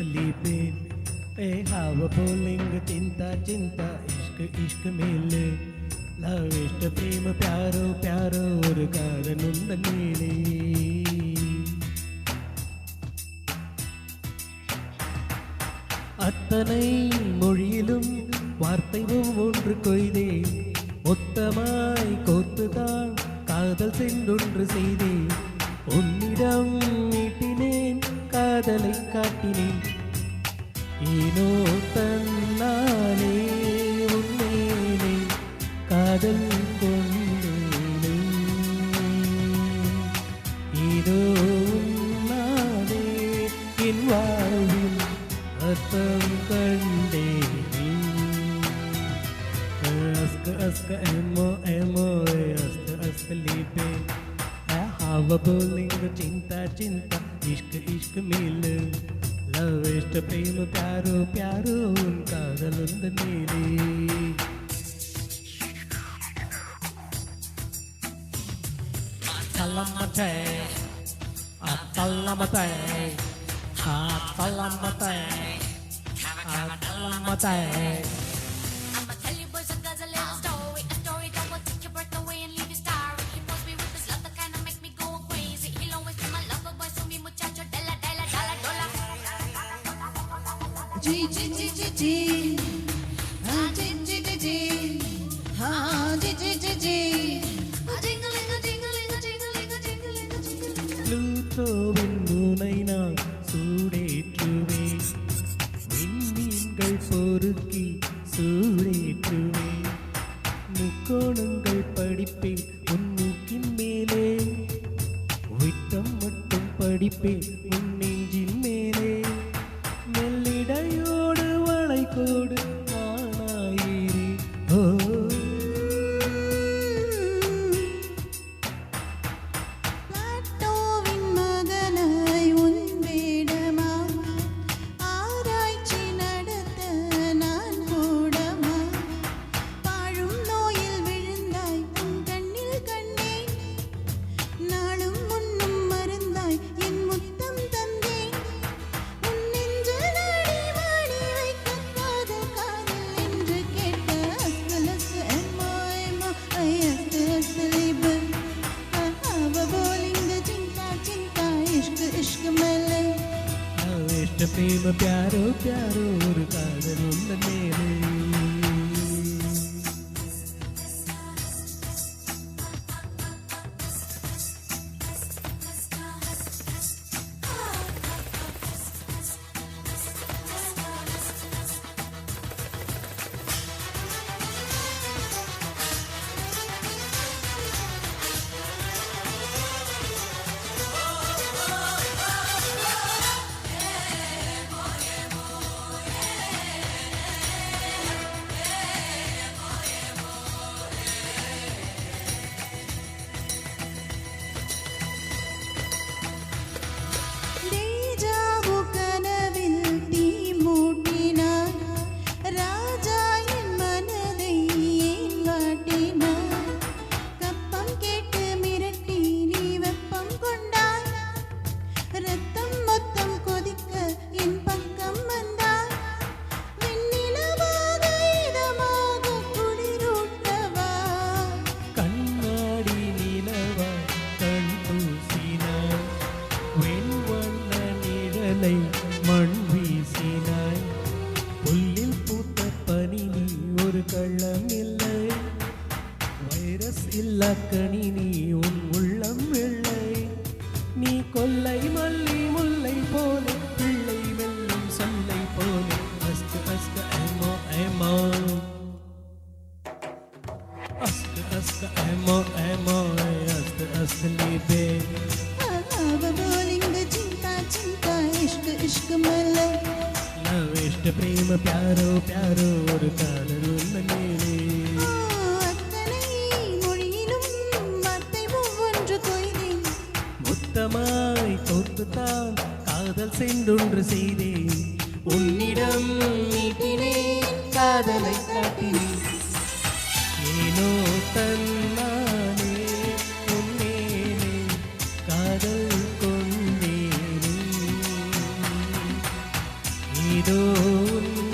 sleeping. Hey, how a pulling tinta chinta, ishq mile. Love is the prima pyaro pyaro ஒரு காதலுந்த நீலே. அத்தனை மொழியிலும் வார்த்தை ஒன்று கொய்தே, மொத்தமாய் கோத்துதான் காதல் சென்றொன்று செய்தே. உன்னிடம் மீட்டினேன் காதலை காட்டினேன், ஏனோ தன்னாலே உன்மேலே காதல் கொண்டேனே. இதோ உன்னாலே என் வாழ்வில் அர்த்தம் கண்டேனே. aska emo emo aska lipe. Hava boling cinta cinta, ishq mile. Love is the prema pyaro pyaro un kadalunda neele. Atalamate atalamate atalamate atalamate. I'ma tell you boys a little story, a story that will take your breath away and leave you starry. He was me with this love that kinda make me go crazy. He'll always be my lover boy, so mi muchacho della della dalla dola. G G G G G, ah G G G G, ah G G G G, ah jingling a jingling a jingling a jingling a jingling. Plutoவின் முனை நான் சூடேற்றுவேன், விண்மீன்கள் பொறுக்கி சூடேற்றுவேன். முக்கோணங்கள் படிப்பேன் உன் மூக்கின் மேலே, விட்டம் மட்டும் படிப்பேன் உன் நெஞ்சின் மேலே. மெல்லிடையோடு வளைகோடு நானாயிரே. ஓ பிளாட்டோவின் மகனாய் உன் வேடமா, ஆராய்ச்சி நடத்த நான் கூடமா. பாழும் நோயில் விழுந்தாய் உன் கண்ணில் கண்டேன், நாளும் முன்னும் மருந்தாய் என் முத்தம் தந்தேன். உன் நெஞ்சில் அடி மாடி வைக்க காதல் காதல் என்று கேட்ட அஸ்கலஸ் எம்மோ எம்மோ ஐ அஸ்கலஸ் லிபன். அவ போலிங்க சிந்தா சிந்தா இஷ்க் இஷ்க் மலே. இஷ்ட பிரேம பியாரோ பியாரோ ஒரு காதல் உள்ள நேரே. தேஜாவு கனவில் தீ மூட்டினார், ராஜா என் மனதை ஏன் வாட்டினார். கப்பம் கேட்டு மிரட்டி நீ வெப்பம் கொண்டாய், ரத்தம் மொத்தம் கொதிக்க என் பக்கம் வந்தாய். வெண்ணிலவாக இதமாக குளிரூட்டவா, கண்ணாடி நிலவா கண் பூசினாய், வெண்வண்ண நிழலை மண் வீசினாய். புல்லில் பூத்த பனி நீ ஒரு கள்ளம் இல்லை, வைரஸ் இல்லா கனி நீ உன் உள்ளம் வெள்ளை. நீ கொல்லை மல்லி முல்லை போல, பிள்ளை வெல்லும் சொல்லை போல. அஸ்கு அஸ்கு ஏமோ ஏமோ, அஸ்கு அஸ்கு ஏமோ ஏமோ, அஸ்கு அஸ்கு லீபே. அவ போலிங்க சிந்தா சிந்தா இஷ்க் இஷ்க் மலே. லவ் இஷ்ட பிரேம பியாரோ பியாரோ ஒரு காதல் உள்ள நேரே. அத்தனை மொழியிலும் வார்த்தை ஒவ்வொன்று கொய்தேன், மொத்தமாய் கோர்த்துத்தான் காதல் சென்றொன்று செய்தேன். உன்னிடம் மீட்டினேன் காதலை காட்டினேன், ஏனோ தன்னாலே உன்மேலே காதல் கொண்டேன். இதோ உன்